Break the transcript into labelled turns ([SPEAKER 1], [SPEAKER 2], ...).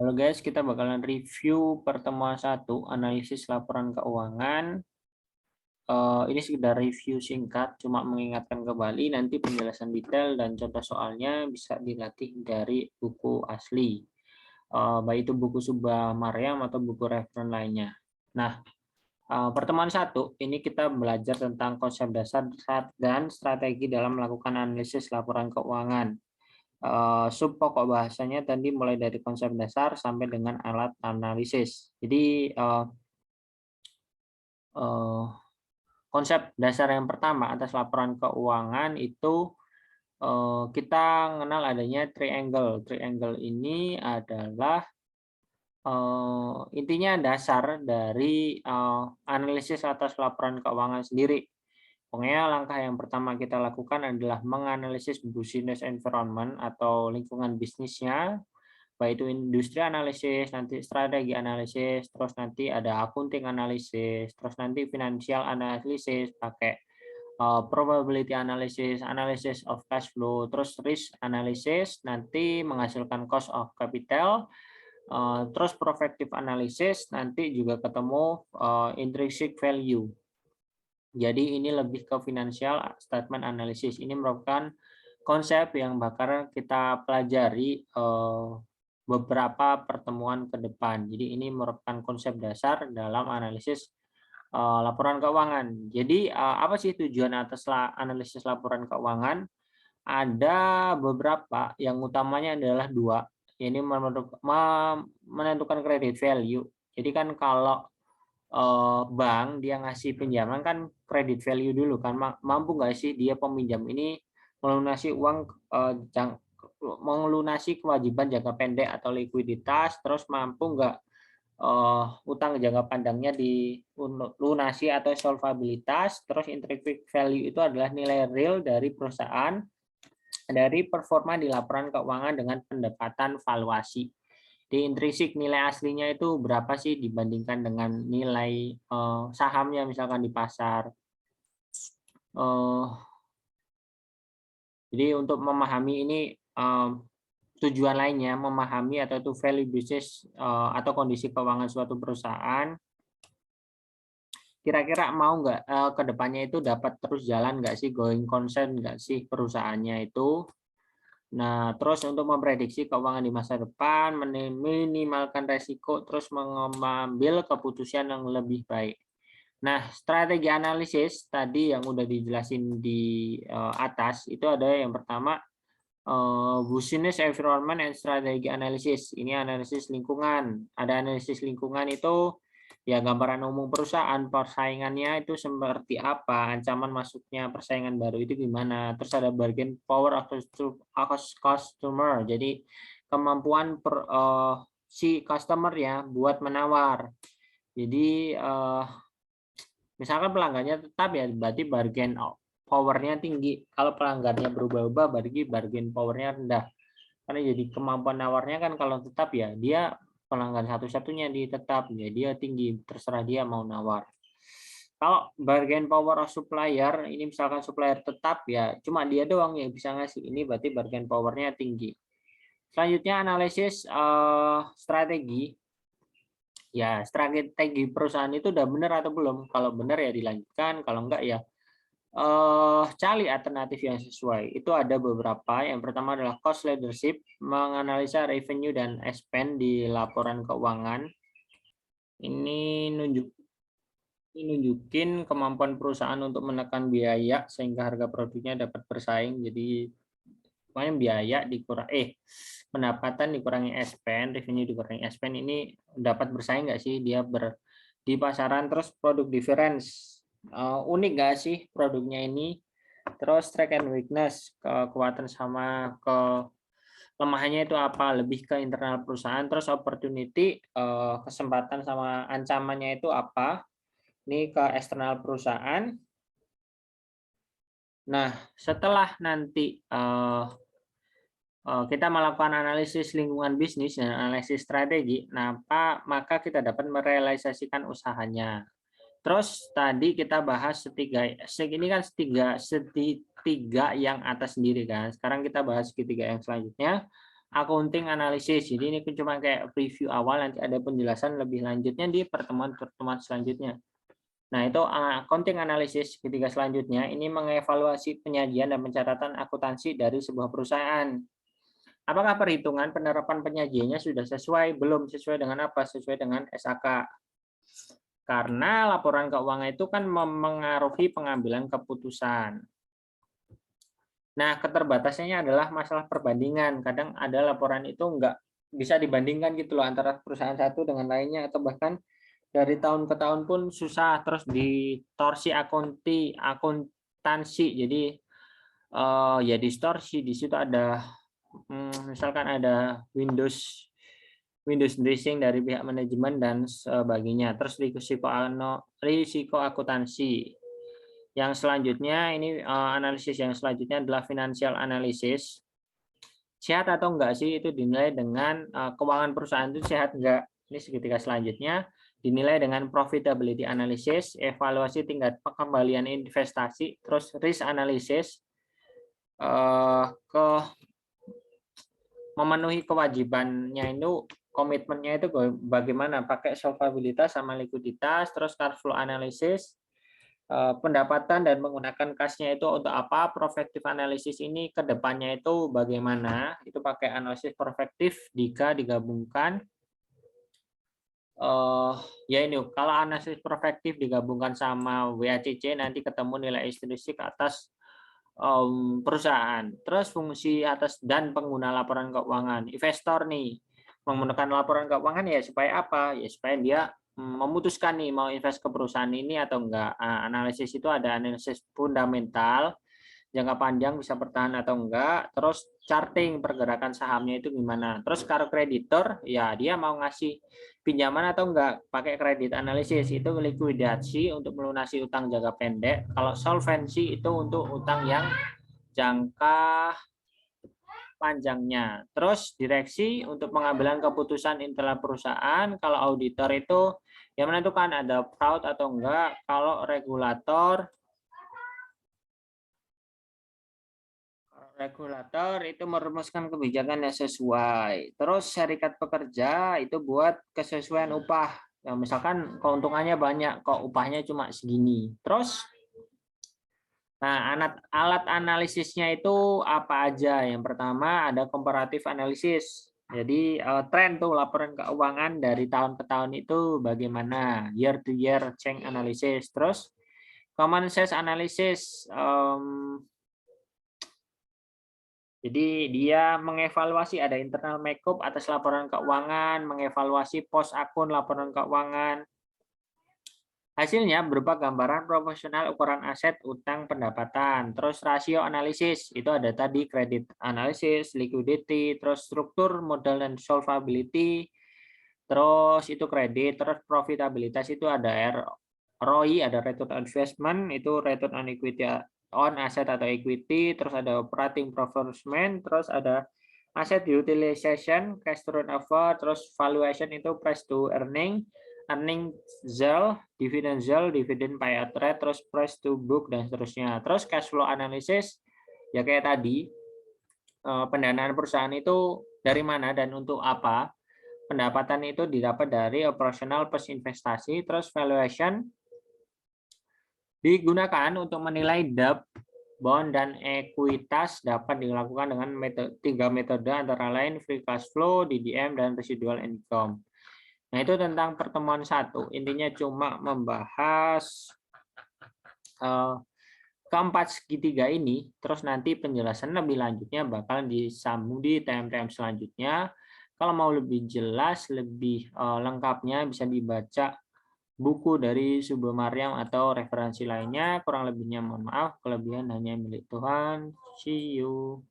[SPEAKER 1] Halo guys, kita bakalan review pertemuan satu, analisis laporan keuangan. Ini sekedar review singkat, cuma mengingatkan kembali nanti penjelasan detail dan contoh soalnya bisa dilatih dari buku asli, baik itu buku Subah Maryam atau buku referen lainnya. Nah, pertemuan satu ini kita belajar tentang konsep dasar dan strategi dalam melakukan analisis laporan keuangan. Sub pokok bahasanya tadi mulai dari konsep dasar sampai dengan alat analisis. Jadi eh, konsep dasar yang pertama atas laporan keuangan itu kita mengenal adanya triangle. Triangle ini adalah intinya dasar dari analisis atas laporan keuangan sendiri. Pokoknya langkah yang pertama kita lakukan adalah menganalisis business environment atau lingkungan bisnisnya, baik itu industri analisis, nanti strategi analisis, terus nanti ada accounting analisis, terus nanti financial analisis pakai probability analysis, analysis of cash flow, terus risk analysis, nanti menghasilkan cost of capital, terus profitability analysis, nanti juga ketemu intrinsic value. Jadi ini lebih ke financial statement analysis. Ini merupakan konsep yang bakal kita pelajari beberapa pertemuan ke depan. Jadi ini merupakan konsep dasar dalam analisis laporan keuangan. Jadi apa sih tujuan atas analisis laporan keuangan? Ada beberapa, yang utamanya adalah dua. Ini menentukan credit value. Jadi kan kalau bank dia ngasih pinjaman kan credit value dulu kan, mampu nggak sih dia peminjam ini melunasi uang, melunasi kewajiban jangka pendek atau likuiditas, terus mampu nggak utang jangka panjangnya dilunasi atau solvabilitas. Terus intrinsic value itu adalah nilai real dari perusahaan dari performa di laporan keuangan dengan pendekatan valuasi. Di intrinsik nilai aslinya itu berapa sih dibandingkan dengan nilai sahamnya misalkan di pasar. Jadi untuk memahami ini, tujuan lainnya memahami atau itu value bisnis atau kondisi keuangan suatu perusahaan, kira-kira mau nggak ke depannya itu dapat terus jalan nggak sih, going concern nggak sih perusahaannya itu. Nah, terus untuk memprediksi keuangan di masa depan, meminimalkan resiko, terus mengambil keputusan yang lebih baik. Nah, strategi analisis tadi yang udah dijelasin di atas, itu ada yang pertama, business environment and strategy analysis. Ini analisis lingkungan. Ada analisis lingkungan itu ya gambaran umum perusahaan, persaingannya itu seperti apa, ancaman masuknya persaingan baru itu gimana. Terus ada bargain power of customer. Jadi kemampuan si customer ya buat menawar. Jadi misalkan pelanggannya tetap ya berarti bargain power-nya tinggi. Kalau pelanggannya berubah-ubah berarti bargain power-nya rendah. Karena jadi kemampuan nawarnya kan kalau tetap ya dia pelanggan satu-satunya di tetap ya dia tinggi, terserah dia mau nawar. Kalau bargain power of supplier ini misalkan supplier tetap ya cuma dia doang yang bisa ngasih, ini berarti bargain power-nya tinggi. Selanjutnya analisis strategi. Ya, strategi perusahaan itu udah benar atau belum? Kalau benar ya dilanjutkan, kalau enggak ya cari alternatif yang sesuai. Itu ada beberapa. Yang pertama adalah cost leadership, menganalisa revenue dan expense di laporan keuangan. Ini nunjukin kemampuan perusahaan untuk menekan biaya sehingga harga produknya dapat bersaing. Jadi pokoknya biaya pendapatan dikurangi expense, revenue dikurangi expense, ini dapat bersaing nggak sih dia di pasaran. Terus produk difference, unik nggak sih produknya ini. Terus strength and weakness, kekuatan sama kelemahannya itu apa, lebih ke internal perusahaan. Terus opportunity, kesempatan sama ancamannya itu apa, ini ke eksternal perusahaan. Nah, setelah nanti kita melakukan analisis lingkungan bisnis dan analisis strategi, maka kita dapat merealisasikan usahanya. Terus tadi kita bahas ini kan segitiga yang atas sendiri kan. Sekarang kita bahas segitiga yang selanjutnya. accounting analisis. Jadi ini cuma kayak preview awal, nanti ada penjelasan lebih lanjutnya di pertemuan-pertemuan selanjutnya. Nah, itu accounting analisis ketiga selanjutnya, ini mengevaluasi penyajian dan pencatatan akuntansi dari sebuah perusahaan. Apakah perhitungan penerapan penyajiannya sudah sesuai? Belum sesuai dengan apa? Sesuai dengan SAK. Karena laporan keuangan itu kan memengaruhi pengambilan keputusan. Nah, keterbatasannya adalah masalah perbandingan. Kadang ada laporan itu nggak bisa dibandingkan gitu loh antara perusahaan satu dengan lainnya, atau bahkan dari tahun ke tahun pun susah, terus distorsi akuntansi. Jadi ya distorsi, di situ ada misalkan ada Windows dressing dari pihak manajemen dan sebagainya. Terus risiko akuntansi. Yang selanjutnya ini analisis yang selanjutnya adalah financial analysis. Sehat atau enggak sih itu dinilai dengan keuangan perusahaan itu sehat enggak. Ini segitiga selanjutnya dinilai dengan profitability analysis, evaluasi tingkat pengembalian investasi, terus risk analysis, ke memenuhi kewajibannya itu, komitmennya itu bagaimana, pakai solvabilitas sama likuiditas, terus cash flow analysis, pendapatan dan menggunakan kas-nya itu untuk apa, prospektif analisis ini ke depannya itu bagaimana, itu pakai analisis prospektif jika digabungkan. Ya ini kalau analisis prospektif digabungkan sama WACC nanti ketemu nilai intrinsik atas perusahaan. Terus fungsi atas dan pengguna laporan keuangan. Investor nih menggunakan laporan keuangan ya supaya apa? Ya supaya dia memutuskan nih mau invest ke perusahaan ini atau enggak. Analisis itu ada analisis fundamental, jangka panjang bisa bertahan atau enggak, terus charting pergerakan sahamnya itu gimana, terus kalau kreditor ya dia mau ngasih pinjaman atau enggak, pakai kredit analisis, itu likuidasi untuk melunasi utang jangka pendek, kalau solvensi itu untuk utang yang jangka panjangnya, terus direksi untuk pengambilan keputusan internal perusahaan, kalau auditor itu yang menentukan ada fraud atau enggak, kalau regulator itu merumuskan kebijakan yang sesuai. Terus serikat pekerja itu buat kesesuaian upah. Ya, misalkan keuntungannya banyak, kok upahnya cuma segini. Terus, nah alat analisisnya itu apa aja? Yang pertama ada comparative analysis. Jadi tren tuh laporan keuangan dari tahun ke tahun itu bagaimana? Year to year change analysis. Terus common sense analysis. Jadi dia mengevaluasi ada internal makeup atas laporan keuangan, mengevaluasi pos akun laporan keuangan. Hasilnya berupa gambaran proporsional ukuran aset, utang, pendapatan. Terus rasio analisis, itu ada tadi kredit analisis, liquidity, terus struktur modal dan solvability. Terus itu kredit, terus profitabilitas itu ada ROI, ada return on investment, itu return on equity on asset atau equity, terus ada operating performance, terus ada asset utilization, cash turnover, terus valuation itu price to earning, earning yield, dividend payout rate, terus price to book dan seterusnya. Terus cash flow analysis ya kayak tadi, pendanaan perusahaan itu dari mana dan untuk apa. Pendapatan itu didapat dari operasional plus investasi, terus valuation digunakan untuk menilai debt, bond, dan ekuitas dapat dilakukan dengan tiga metode antara lain free cash flow, DDM, dan residual income. Nah itu tentang pertemuan 1. Intinya cuma membahas keempat segitiga ini, terus nanti penjelasan lebih lanjutnya bakal disambung di TM-TM selanjutnya. Kalau mau lebih jelas, lebih lengkapnya bisa dibaca buku dari Subo Maryam atau referensi lainnya. Kurang lebihnya mohon maaf, kelebihan hanya milik Tuhan. See you.